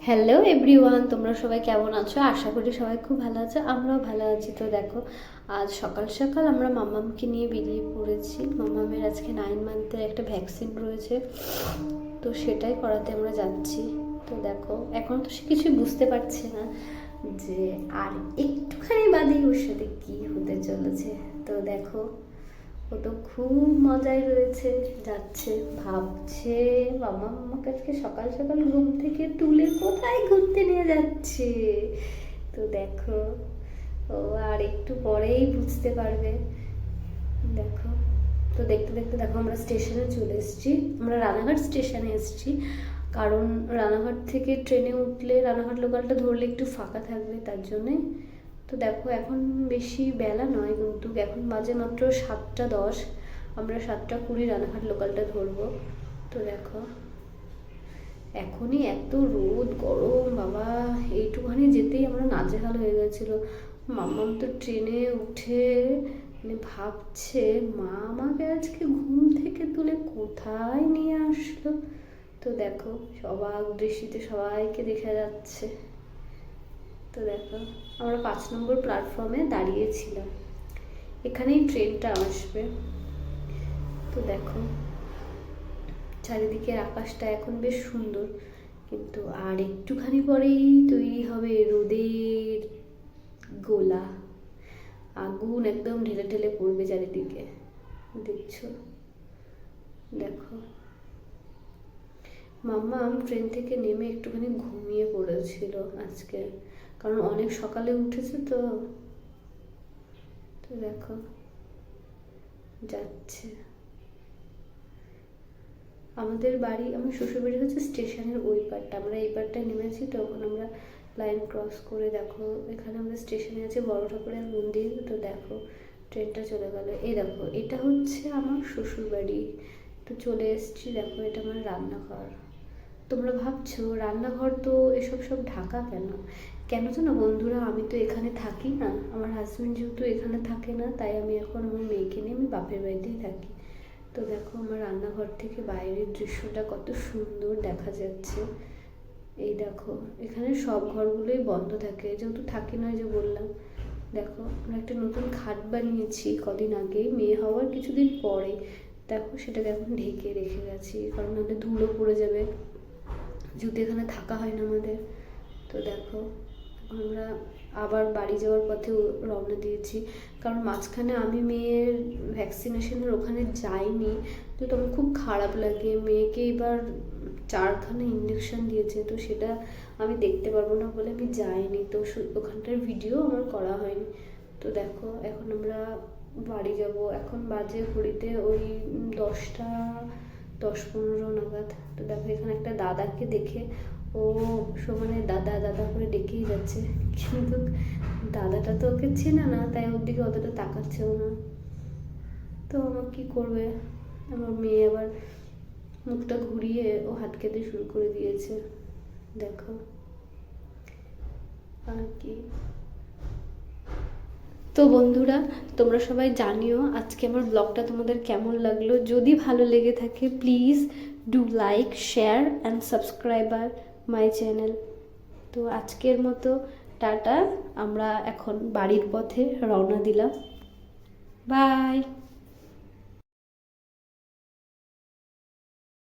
Hello everyone, তোমরা সবাই কেমন আছো? আশা করি সবাই খুব ভালো আছে, আমরাও ভালো আছি। তো দেখো, আজ সকাল সকাল আমরা মাম্মামকে নিয়ে বেরিয়ে পড়েছি। মাম্মামের আজকে 9 মান্থের একটা ভ্যাকসিন রয়েছে, তো সেটাই করাতে আমরা যাচ্ছি। তো দেখো, এখন তো সে কিছুই বুঝতে পারছে না যে আর একটুখানি বাদেই ওর সাথে কী হতে চলেছে। তো দেখো, ও তো খুব মজায় রয়েছে, যাচ্ছে, ভাবছে মামা আমাকে আজকে সকাল সকাল ঘুম থেকে তুলে কোথায় ঘুরতে নিয়ে যাচ্ছে। তো দেখো, ও আর একটু পরেই বুঝতে পারবে। দেখো, তো দেখতে দেখতে দেখো আমরা স্টেশনে চলে এসেছি। আমরা রানাঘাট স্টেশনে এসেছি, কারণ রানাঘাট থেকে ট্রেনে উঠলে রানাঘাট লোকালটা ধরলে একটু ফাঁকা থাকবে, তার জন্যে। তো দেখো, এখন বেশি বেলা নয়, কিন্তু এখন বাজে মাত্র 7টা 10। আমরা 7টা 20 রানাঘাট লোকালটা ধরবো। তো দেখো, এখনই এত রোদ গরম, বাবা এইটুখানি যেতেই আমরা নাজেহাল হয়ে গেছিলো। মাম্মাম তো ট্রেনে উঠে মানে ভাবছে মা আমাকে আজকে ঘুম থেকে তুলে কোথায় নিয়ে আসলো। তো দেখো, অবাক দৃষ্টিতে সবাইকে দেখা যাচ্ছে। তো দেখো, আমরা 5 নম্বর প্ল্যাটফর্মে দাঁড়িয়েছিলাম, এখানেই ট্রেনটা আসবে। তো দেখো, চারিদিকের আকাশটা এখন বেশ সুন্দর, কিন্তু আর একটুখানি পরেই তৈরি হবে রোদের গোলা, আগুন একদম ঢেলে ঢেলে পড়বে চারিদিকে। দেখছো, দেখো, মাম্মা ট্রেন থেকে নেমে একটুখানি ঘুমিয়ে পড়েছিল আজকে, কারণ অনেক সকালে উঠেছে। তো তো দেখো, যাচ্ছে। আমাদের বাড়ি, আমার শ্বশুরবাড়ি হচ্ছে স্টেশনের ওই পারটা, আমরা এই পারটায় নেমেছি। তখন আমরা লাইন ক্রস করে দেখো, এখানে আমাদের স্টেশনে আছে বড় ঠাকুরের মন্দির। তো দেখো, ট্রেনটা চলে গেল। এই দেখো, এটা হচ্ছে আমার শ্বশুরবাড়ি। তো চলে এসেছি। দেখো, এটা আমার রান্নাঘর। তোমরা ভাবছো রান্নাঘর তো এসব সব ঢাকা কেন? কেন জানো বন্ধুরা, আমি তো এখানে থাকি না, আমার হাজব্যান্ড যেহেতু এখানে থাকে না, তাই আমি এখন আমার মেয়েকে নিয়ে আমি বাপের বাড়িতেই থাকি। তো দেখো, আমার রান্নাঘর থেকে বাইরের দৃশ্যটা কত সুন্দর দেখা যাচ্ছে। এই দেখো, এখানে সব ঘরগুলোই বন্ধ থাকে, যেহেতু থাকি না, যে বললাম। দেখো, আমরা একটা নতুন খাট বানিয়েছি কদিন আগে, মেয়ে হওয়ার কিছুদিন পরে। দেখো, সেটাকে এখন ঢেকে রেখে গেছি, কারণ নাহলে ধুলো পড়ে যাবে, যেহেতু এখানে থাকা হয় না আমাদের। তো দেখো, আমরা আবার বাড়ি যাওয়ার পথে রওনা দিয়েছি, কারণ মাঝখানে আমি মেয়ের ভ্যাকসিনেশনের ওখানে যাইনি। তো তখন খুব খারাপ লাগে, মেয়েকে এবার 4খানা ইঞ্জেকশন দিয়েছে, তো সেটা আমি দেখতে পারবো না বলে আমি যাইনি। তো ওখানটার ভিডিও আমার করা হয়নি। তো দেখো, এখন আমরা বাড়ি যাব। এখন বাজে ঘড়িতে ওই 10টা 10-15 নাগাদ। তো দেখো, এখানে একটা দাদাকে দেখে ও সমানে দাদা দাদা করে ডেকেই যাচ্ছে, কিন্তু দাদাটা তো ওকে চেনে না, তাই ওর দিকে অতটা তাকাচ্ছেও না। তো আমার কি করবে, আমার মেয়ে আবার মুখটা ঘুরিয়ে ও হাত খেতে শুরু করে দিয়েছে। দেখো, আর কি। তো বন্ধুরা, তোমরা সবাই জানিও আজকে আমার ব্লগটা তোমাদের কেমন লাগলো। যদি ভালো লেগে থাকে, please do like, share and subscriber my channel. তো আজকের মতো টাটা, আমরা এখন বাড়ির পথে রওনা দিলাম। বাই।